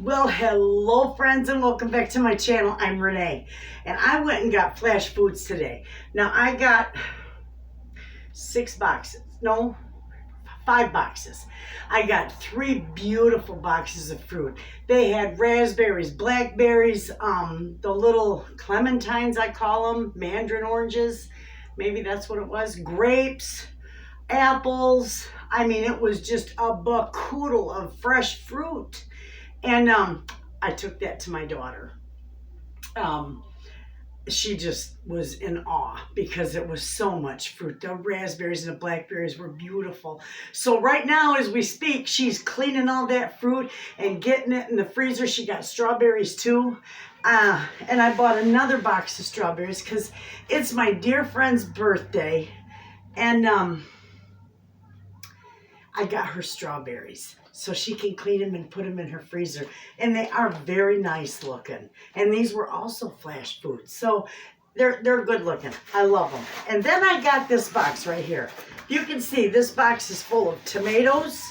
Well, hello friends and welcome back to my channel. I'm Renee and I went and got flash foods today. Now I got 5 boxes. I got 3 beautiful boxes of fruit. They had raspberries, blackberries, the little clementines I call them, mandarin oranges, maybe that's what it was, grapes, apples. I mean, it was just a bacoodle of fresh fruit. And I took that to my daughter. She just was in awe because it was so much fruit. The raspberries and the blackberries were beautiful. So right now as we speak, she's cleaning all that fruit and getting it in the freezer. She got strawberries too. And I bought another box of strawberries because it's my dear friend's birthday. And I got her strawberries so she can clean them and put them in her freezer. And they are very nice looking. And these were also flash foods. So they're good looking. I love them. And then I got this box right here. You can see this box is full of tomatoes.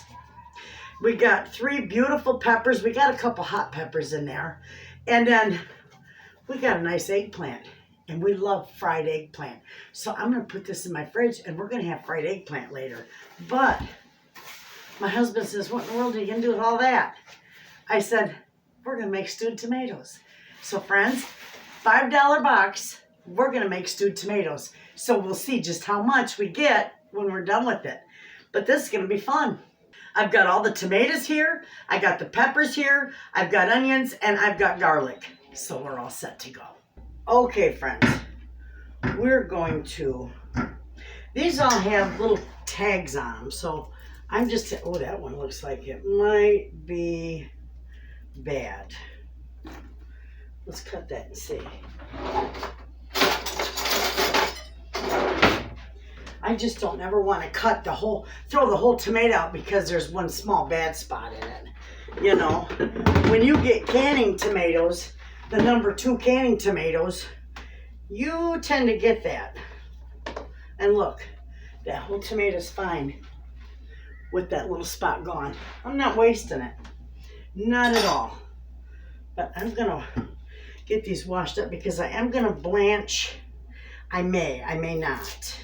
We got 3 beautiful peppers. We got a couple hot peppers in there. And then we got a nice eggplant. And we love fried eggplant. So I'm going to put this in my fridge and we're going to have fried eggplant later. But my husband says, what in the world are you going to do with all that? I said, we're going to make stewed tomatoes. So friends, $5 box, we're going to make stewed tomatoes. So we'll see just how much we get when we're done with it. But this is going to be fun. I've got all the tomatoes here. I got the peppers here. I've got onions and I've got garlic. So we're all set to go. Okay, friends, we're going to, these all have little tags on them. So I'm just, oh, that one looks like it might be bad. Let's cut that and see. I just don't ever want to cut the whole, throw the whole tomato out because there's one small bad spot in it. You know, when you get canning tomatoes, the number 2 canning tomatoes, you tend to get that. And look, that whole tomato's fine with that little spot gone. I'm not wasting it. Not at all. But I'm going to get these washed up because I am going to blanch. I may not.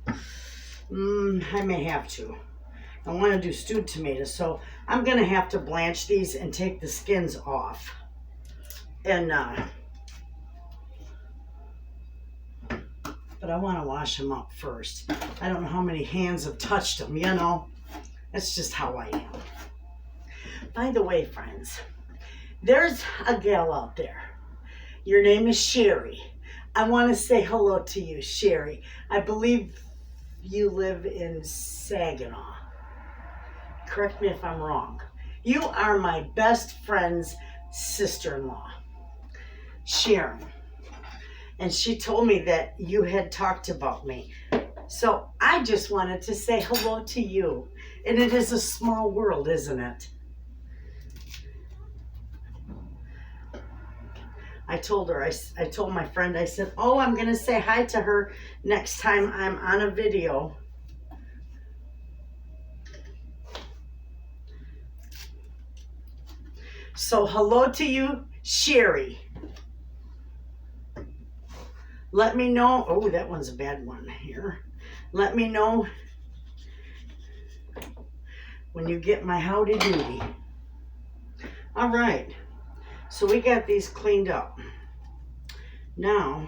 I may have to. I want to do stewed tomatoes. So I'm going to have to blanch these and take the skins off. And, but I want to wash them up first. I don't know how many hands have touched them, you know. That's just how I am. By the way, friends, there's a gal out there. Your name is Sherry. I want to say hello to you, Sherry. I believe you live in Saginaw. Correct me if I'm wrong. You are my best friend's sister-in-law, Sharon. And she told me that you had talked about me. So I just wanted to say hello to you. And it is a small world, isn't it? I told her, I told my friend, I said, oh, I'm going to say hi to her next time I'm on a video. So hello to you, Sherry. Let me know. Oh, that one's a bad one here. Let me know when you get my howdy doody. All right. So we got these cleaned up. Now,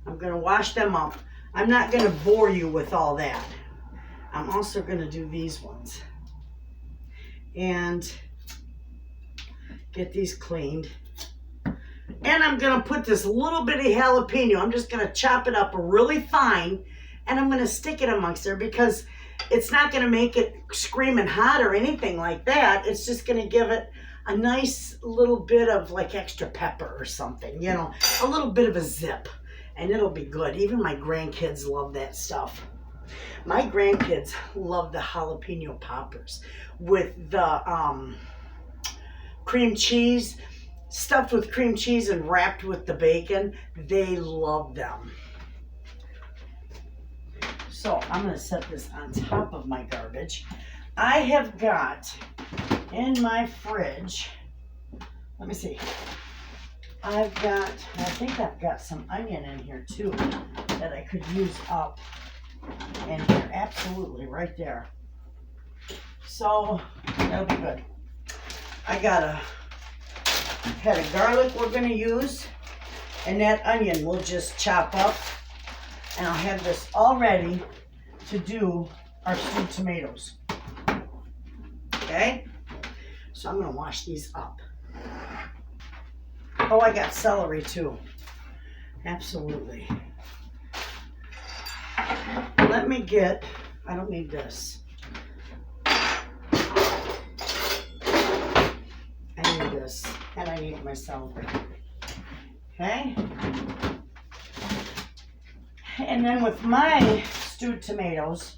I'm going to wash them up. I'm not going to bore you with all that. I'm also going to do these ones. And get these cleaned. And I'm going to put this little bitty jalapeno. I'm just going to chop it up really fine. And I'm going to stick it amongst there because it's not going to make it screaming hot or anything like that. It's just going to give it a nice little bit of like extra pepper or something. You know, a little bit of a zip. And it'll be good. Even my grandkids love that stuff. My grandkids love the jalapeno poppers with the cream cheese. Stuffed with cream cheese and wrapped with the bacon. They love them. So I'm going to set this on top of my garbage. I have got in my fridge, let me see. I think I've got some onion in here too that I could use up. And here, absolutely, right there. So that'll be good. I got a head of garlic we're gonna use, and that onion we'll just chop up, and I'll have this all ready to do our stewed tomatoes. Okay? So I'm gonna wash these up. Oh, I got celery too. Absolutely. Let me get, I don't need this. I need this, and I need my celery. Okay? And then with my stewed tomatoes,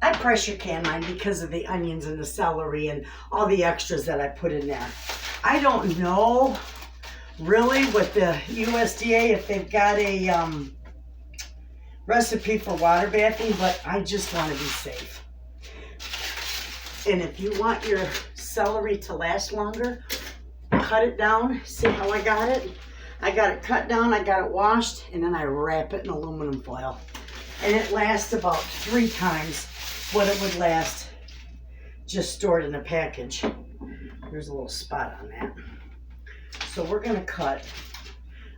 I pressure can mine because of the onions and the celery and all the extras that I put in there. I don't know really with the USDA if they've got a recipe for water bathing, but I just want to be safe. And if you want your celery to last longer, cut it down. See how I got it? I got it cut down, I got it washed, and then I wrap it in aluminum foil. And it lasts about 3 times what it would last just stored in a package. There's a little spot on that. So we're gonna cut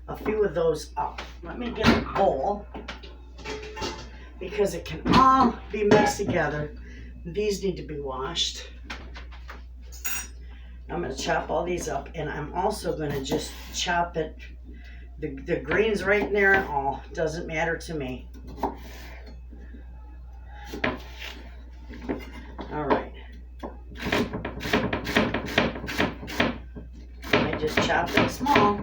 a few of those up. Let me get a bowl because it can all be mixed together. These need to be washed. I'm gonna chop all these up, and I'm also gonna just chop it, the greens right in there and all, doesn't matter to me. All right. I just chopped it small.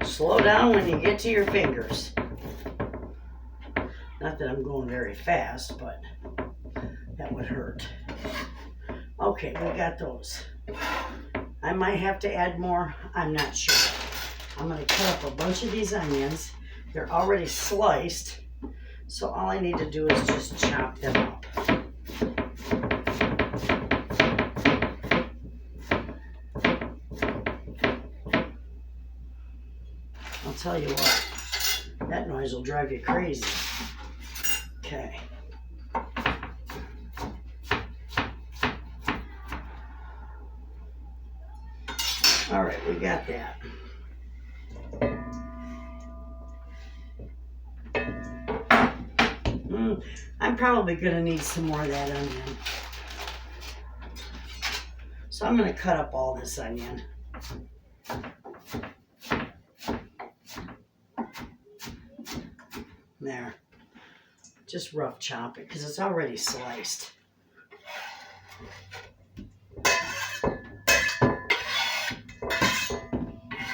Slow down when you get to your fingers. Not that I'm going very fast, but that would hurt. Okay, we got those. I might have to add more. I'm not sure. I'm going to cut up a bunch of these onions. They're already sliced, so all I need to do is just chop them up. I'll tell you what, that noise will drive you crazy. Okay. All right, we got that. I'm probably gonna need some more of that onion. So I'm gonna cut up all this onion. There. Just rough chop it because it's already sliced.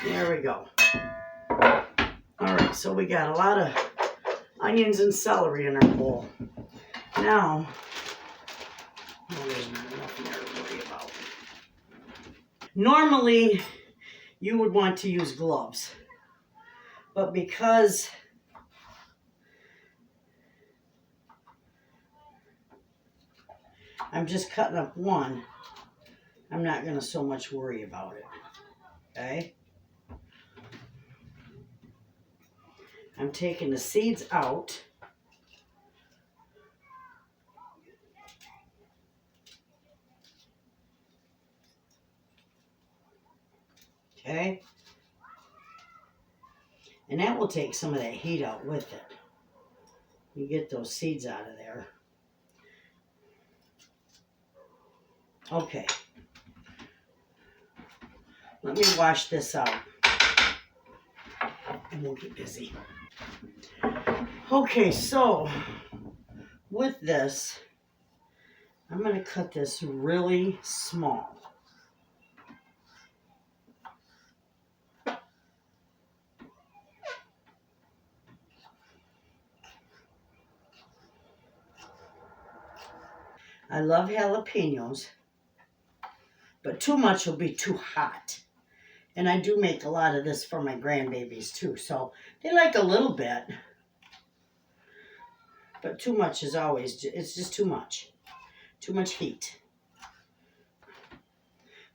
There we go. All right, so we got a lot of onions and celery in our bowl. Now, there's not enough there to worry about. Normally, you would want to use gloves, but because I'm just cutting up one, I'm not going to so much worry about it. Okay? I'm taking the seeds out. Okay? And that will take some of that heat out with it. You get those seeds out of there. Okay. Let me wash this out. And we'll get busy. Okay, so with this, I'm going to cut this really small. I love jalapenos, but too much will be too hot. And I do make a lot of this for my grandbabies too, so they like a little bit. But too much is always, it's just too much. Too much heat.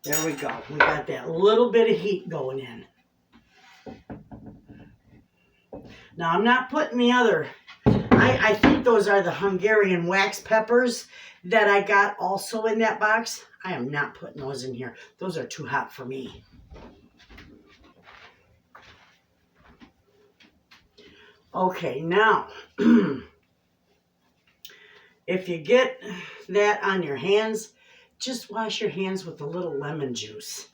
There we go. We got that little bit of heat going in. Now I'm not putting the other, I think those are the Hungarian wax peppers that I got also in that box. I am not putting those in here. Those are too hot for me. Okay, now, if you get that on your hands, just wash your hands with a little lemon juice.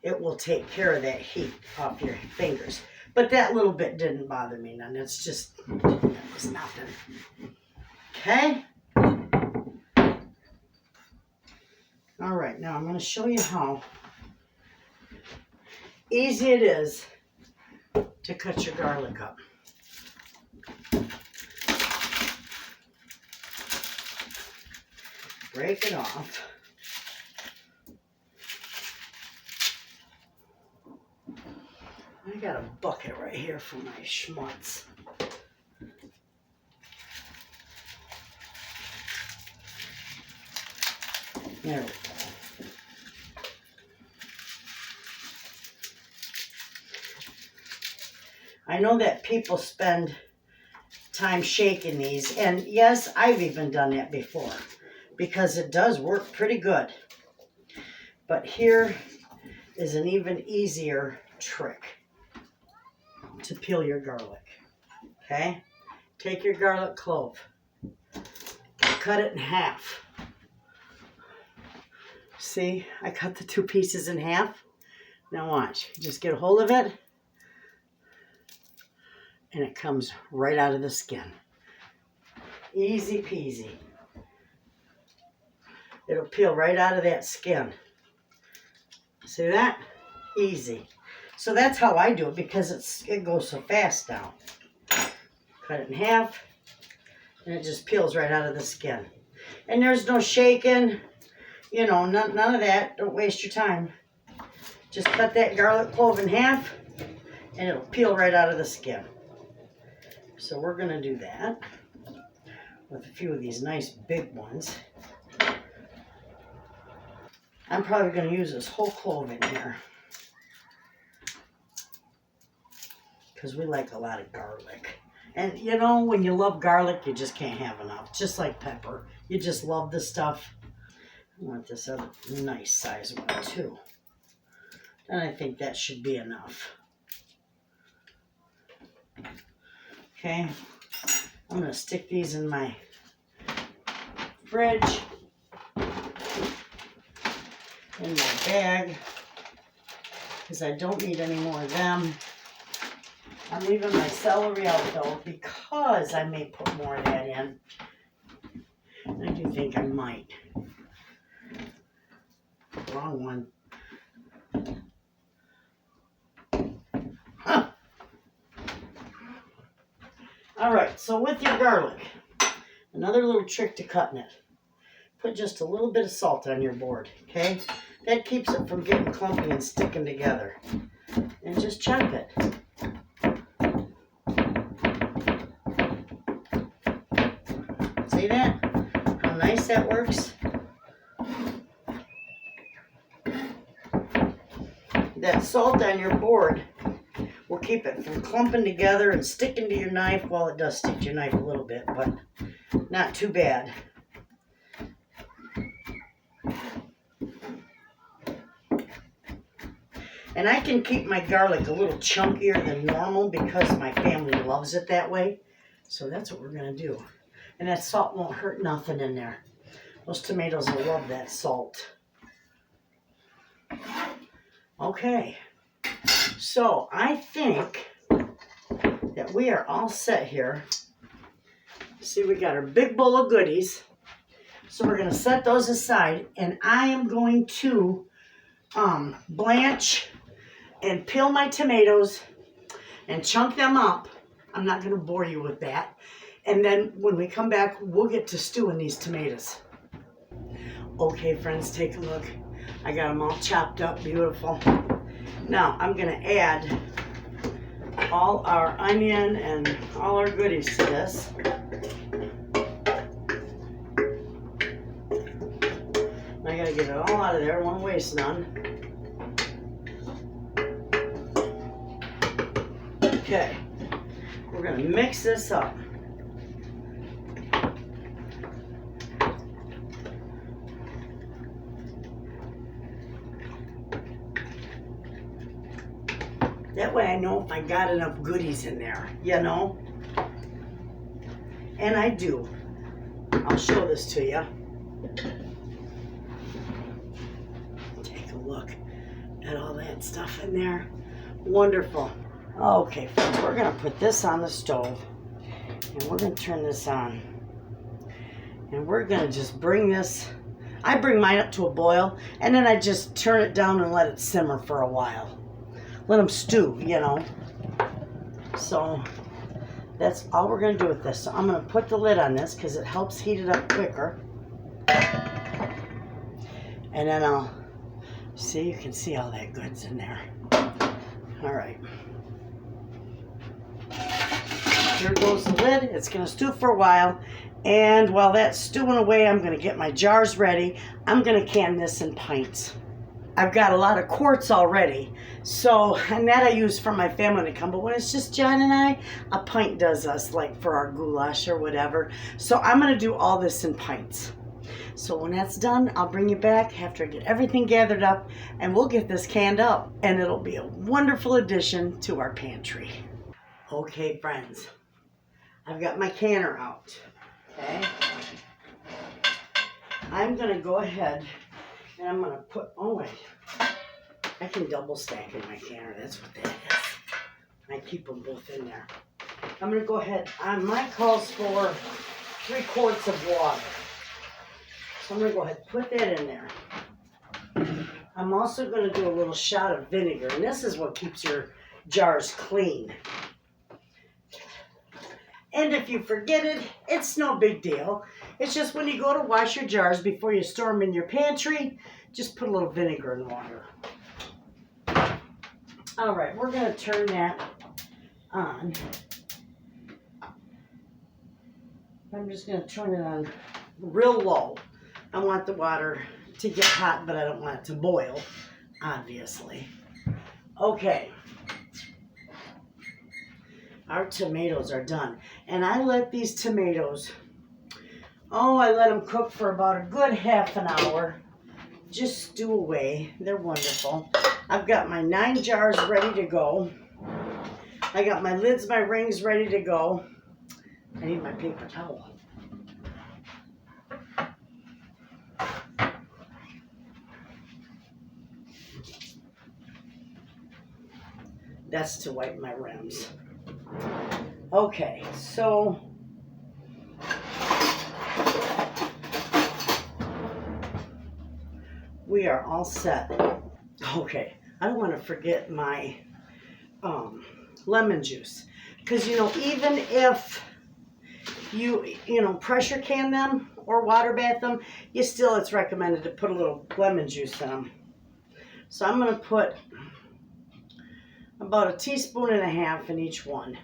It will take care of that heat off your fingers. But that little bit didn't bother me none. It's just, that was nothing. Okay? All right, now I'm going to show you how easy it is to cut your garlic up. Break it off. I got a bucket right here for my schmutz. There we go. I know that people spend time shaking these, and yes, I've even done that before because it does work pretty good. But here is an even easier trick to peel your garlic. Okay? Take your garlic clove, cut it in half. See, I cut the two pieces in half. Now watch, just get a hold of it, and it comes right out of the skin. Easy peasy. It'll peel right out of that skin. See that? Easy. So that's how I do it because it goes so fast now. Cut it in half, and it just peels right out of the skin. And there's no shaking, you know, none of that. Don't waste your time. Just cut that garlic clove in half, and it'll peel right out of the skin. So we're going to do that with a few of these nice big ones. I'm probably going to use this whole clove in here because we like a lot of garlic. And you know, when you love garlic, you just can't have enough. Just like pepper. You just love the stuff. I want this other nice size one too. And I think that should be enough. Okay. I'm going to stick these in my fridge. In my bag. Because I don't need any more of them. I'm leaving my celery out though because I may put more of that in. I do think I might. Wrong one. Huh. Alright, so with your garlic, another little trick to cutting it. Put just a little bit of salt on your board, okay? That keeps it from getting clumpy and sticking together. And just chop it. See that? How nice that works? That salt on your board will keep it from clumping together and sticking to your knife. Well, it does stick to your knife a little bit, but not too bad. And I can keep my garlic a little chunkier than normal because my family loves it that way. So that's what we're going to do. And that salt won't hurt nothing in there. Those tomatoes will love that salt. Okay. So I think that we are all set here. See, we got our big bowl of goodies. So we're going to set those aside. And I am going to blanch and peel my tomatoes and chunk them up. I'm not going to bore you with that. And then when we come back, we'll get to stewing these tomatoes. Okay, friends, take a look. I got them all chopped up, beautiful. Now, I'm going to add all our onion and all our goodies to this. I got to get it all out of there, won't waste none. Okay, we're going to mix this up. That way I know if I got enough goodies in there, you know? And I do. I'll show this to you. Take a look at all that stuff in there. Wonderful. Okay, friends, we're going to put this on the stove. And we're going to turn this on. And we're going to just bring this. I bring mine up to a boil. And then I just turn it down and let it simmer for a while. Let them stew, you know. So that's all we're going to do with this. So I'm going to put the lid on this because it helps heat it up quicker. And then I'll see, you can see all that goods in there. All right. Here goes the lid. It's going to stew for a while. And while that's stewing away, I'm going to get my jars ready. I'm going to can this in pints. I've got a lot of quarts already, so, and that I use for my family to come, but when it's just John and I, a pint does us, like for our goulash or whatever. So I'm going to do all this in pints. So when that's done, I'll bring you back after I get everything gathered up, and we'll get this canned up, and it'll be a wonderful addition to our pantry. Okay, friends, I've got my canner out, okay? I'm going to go ahead and I'm going to put, oh wait, I can double stack in my canner. That's what that is. I keep them both in there. I'm going to go ahead, mine calls for 3 quarts of water. So I'm going to go ahead and put that in there. I'm also going to do a little shot of vinegar, and this is what keeps your jars clean. And if you forget it, it's no big deal. It's just when you go to wash your jars before you store them in your pantry, just put a little vinegar in water. All right, we're going to turn that on. I'm just going to turn it on real low. I want the water to get hot, but I don't want it to boil, obviously. Okay. Our tomatoes are done. And I let these tomatoes, I let them cook for about a good half an hour. Just stew away. They're wonderful. I've got my 9 jars ready to go. I got my lids, my rings ready to go. I need my paper towel. That's to wipe my rims. Okay, so we are all set. Okay, I don't want to forget my lemon juice, because you know, even if you pressure can them or water bath them, it's recommended to put a little lemon juice in them. So I'm going to put about 1.5 teaspoons in each one.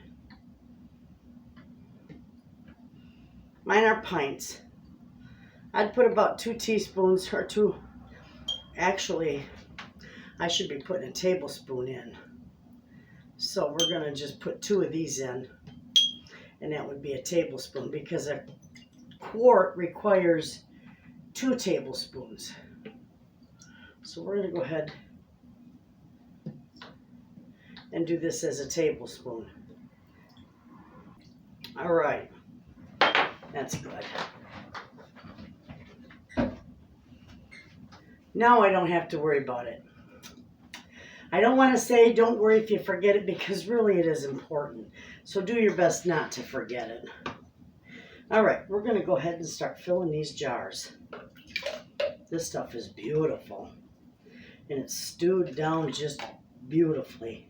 Mine are pints. I'd put about 2 teaspoons or 2. Actually, I should be putting a tablespoon in. So we're going to just put 2 of these in. And that would be a tablespoon, because a quart requires 2 tablespoons. So we're going to go ahead and do this as a tablespoon. All right. That's good. Now I don't have to worry about it. I don't want to say don't worry if you forget it, because really it is important. So do your best not to forget it. All right, we're going to go ahead and start filling these jars. This stuff is beautiful. And it's stewed down just beautifully.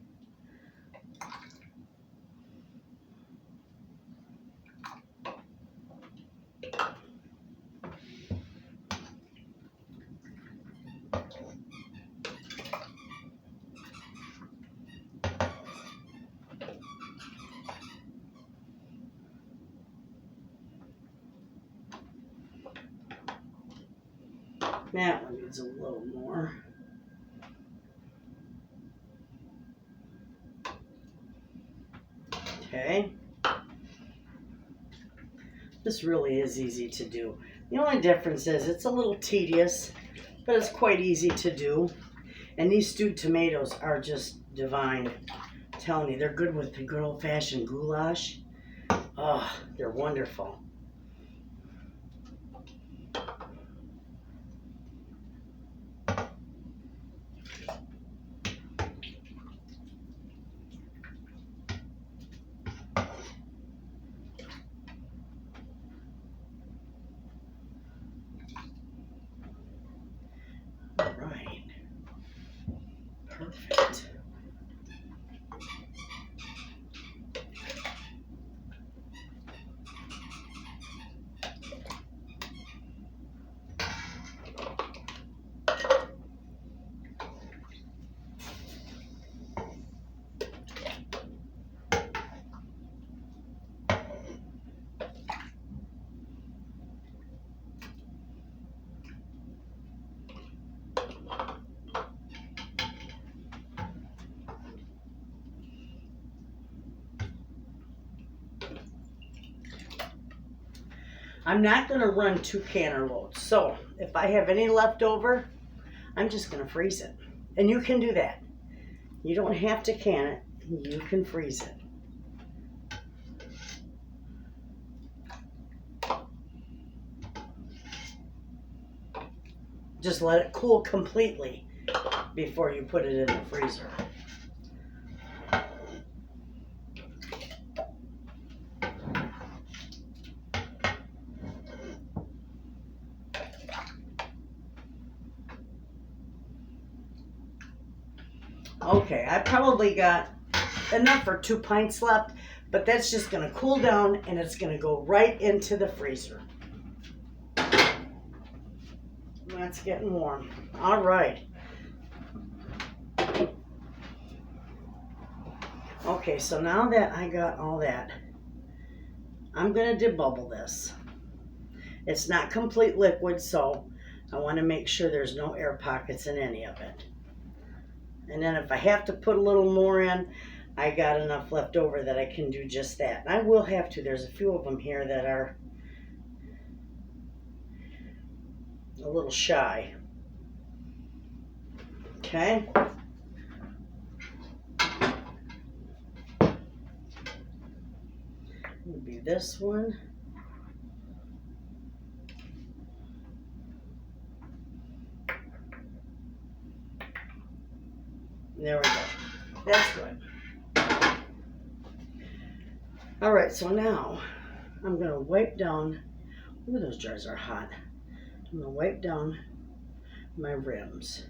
That one needs a little more. Okay. This really is easy to do. The only difference is it's a little tedious, but it's quite easy to do. And these stewed tomatoes are just divine. I'm telling you, they're good with the good old-fashioned goulash. Oh, they're wonderful. All right. Perfect. I'm not going to run 2 canner loads. So if I have any left over, I'm just going to freeze it. And you can do that. You don't have to can it. You can freeze it. Just let it cool completely before you put it in the freezer. Okay, I probably got enough for 2 pints left, but that's just going to cool down and it's going to go right into the freezer. That's getting warm. All right. Okay, so now that I got all that, I'm going to debubble this. It's not complete liquid, so I want to make sure there's no air pockets in any of it. And then if I have to put a little more in, I got enough left over that I can do just that. And I will have to. There's a few of them here that are a little shy. Okay. Would be this one. There we go. That's good. All right, so now I'm going to wipe down. Ooh, those jars are hot. I'm going to wipe down my rims.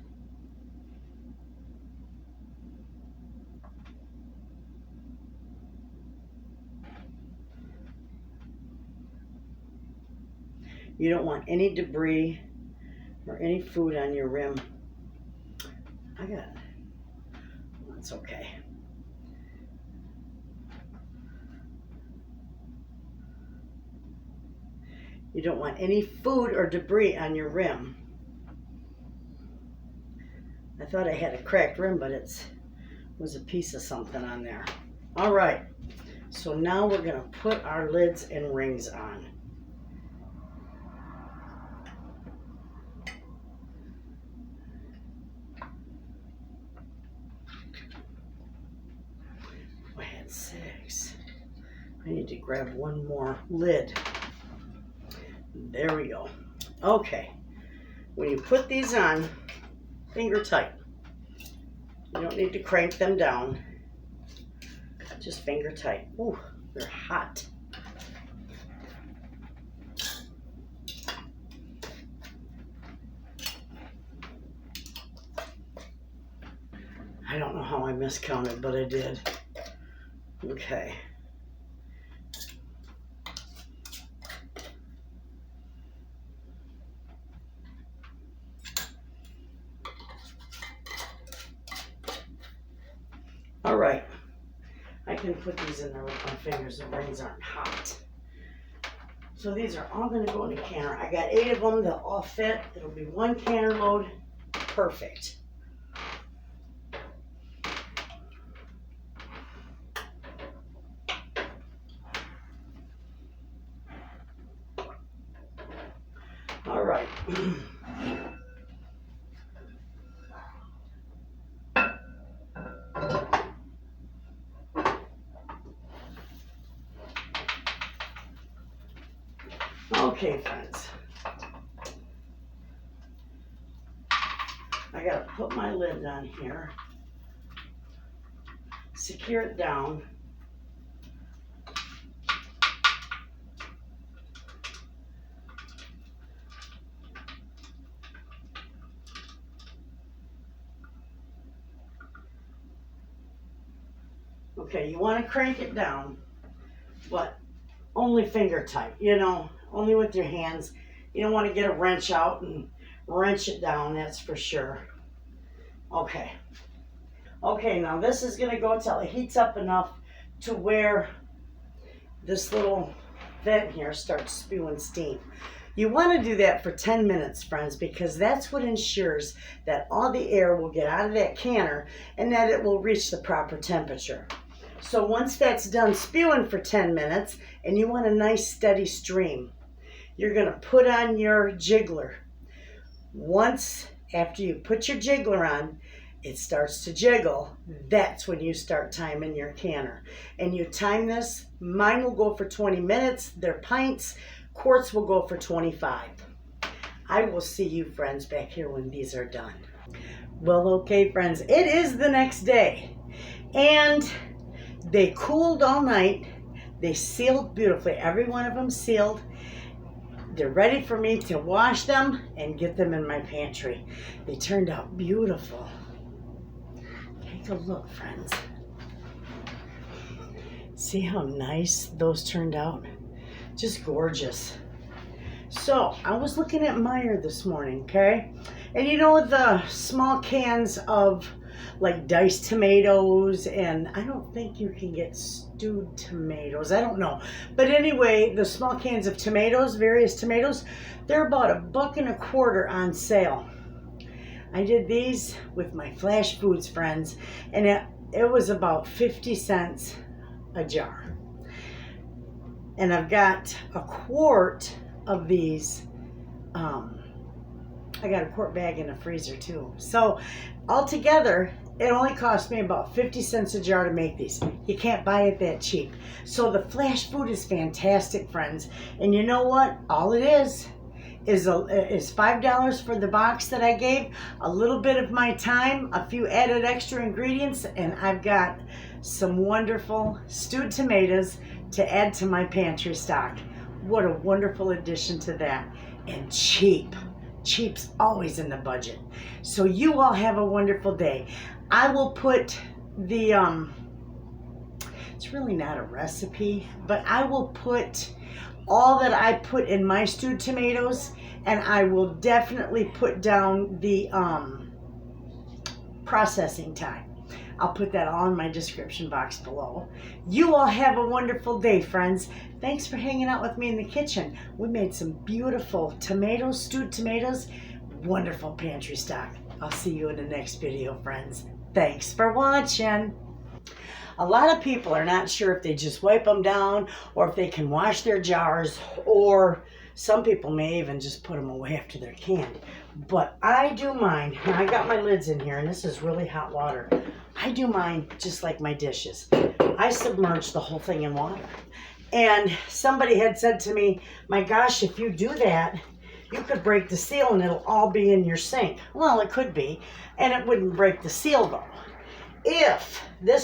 You don't want any debris or any food on your rim. I got it. That's okay. You don't want any food or debris on your rim. I thought I had a cracked rim, but it was a piece of something on there. All right, so now we're going to put our lids and rings on. I had 6. I need to grab one more lid. There we go. Okay, when you put these on, finger tight. You don't need to crank them down. Just finger tight. Ooh, they're hot. I don't know how I miscounted, but I did. Okay. All right, I can put these in there with my fingers. The rings aren't hot. So these are all going to go in a canner. I got 8 of them. They'll all fit. It'll be 1 canner load. Perfect. All right. Okay, friends. I gotta put my lid on here, secure it down. Okay, you want to crank it down, but only finger tight, you know, only with your hands. You don't want to get a wrench out and wrench it down, that's for sure. Okay. Okay, now this is going to go till it heats up enough to where this little vent here starts spewing steam. You want to do that for 10 minutes, friends, because that's what ensures that all the air will get out of that canner and that it will reach the proper temperature. So once that's done spewing for 10 minutes and you want a nice steady stream, you're going to put on your jiggler. Once after you put your jiggler on, it starts to jiggle. That's when you start timing your canner. And you time this. Mine will go for 20 minutes. They're pints. Quarts will go for 25. I will see you, friends, back here when these are done. Well, okay, friends, it is the next day. And they cooled all night. They sealed beautifully. Every one of them sealed. They're ready for me to wash them and get them in my pantry. They turned out beautiful. Take a look, friends. See how nice those turned out? Just gorgeous. So, I was looking at Meijer this morning, okay? And you know the small cans of like diced tomatoes, and I don't think you can get stewed tomatoes. I don't know. But anyway, the small cans of tomatoes, various tomatoes, they're about $1.25 on sale. I did these with my Flash Foods friends, and it was about 50 cents a jar. And I've got a quart of these. I got a quart bag in the freezer too. So altogether, it only cost me about 50 cents a jar to make these. You can't buy it that cheap. So the Flash Food is fantastic, friends. And you know what? All it is $5 for the box that I gave, a little bit of my time, a few added extra ingredients, and I've got some wonderful stewed tomatoes to add to my pantry stock. What a wonderful addition to that. And cheap. Cheap's always in the budget. So you all have a wonderful day. I will put the, it's really not a recipe, but I will put all that I put in my stewed tomatoes, and I will definitely put down the processing time. I'll put that all in my description box below. You all have a wonderful day, friends. Thanks for hanging out with me in the kitchen. We made some beautiful tomatoes, stewed tomatoes, wonderful pantry stock. I'll see you in the next video, friends. Thanks for watching. A lot of people are not sure if they just wipe them down or if they can wash their jars, or some people may even just put them away after they're canned. But I do mine, and I got my lids in here, and this is really hot water. I do mine just like my dishes. I submerge the whole thing in water. And somebody had said to me, my gosh, if you do that, you could break the seal and it'll all be in your sink. Well, it could be, and it wouldn't break the seal though. If the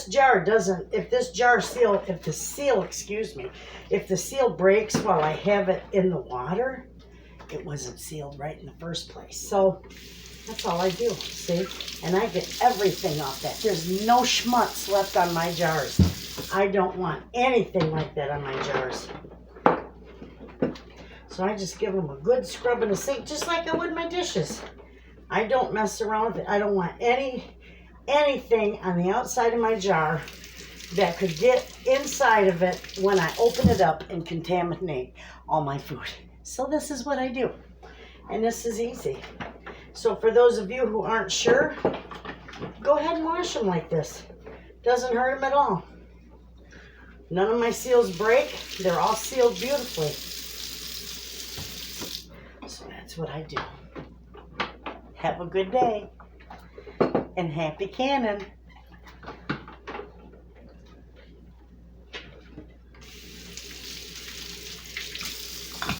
seal breaks while I have it in the water, it wasn't sealed right in the first place. So that's all I do, see? And I get everything off that. There's no schmutz left on my jars. I don't want anything like that on my jars. So I just give them a good scrub in the sink, just like I would my dishes. I don't mess around with it. I don't want anything on the outside of my jar that could get inside of it when I open it up and contaminate all my food. So this is what I do. And this is easy. So for those of you who aren't sure, go ahead and wash them like this. Doesn't hurt them at all. None of my seals break. They're all sealed beautifully. So that's what I do. Have a good day. And happy canning.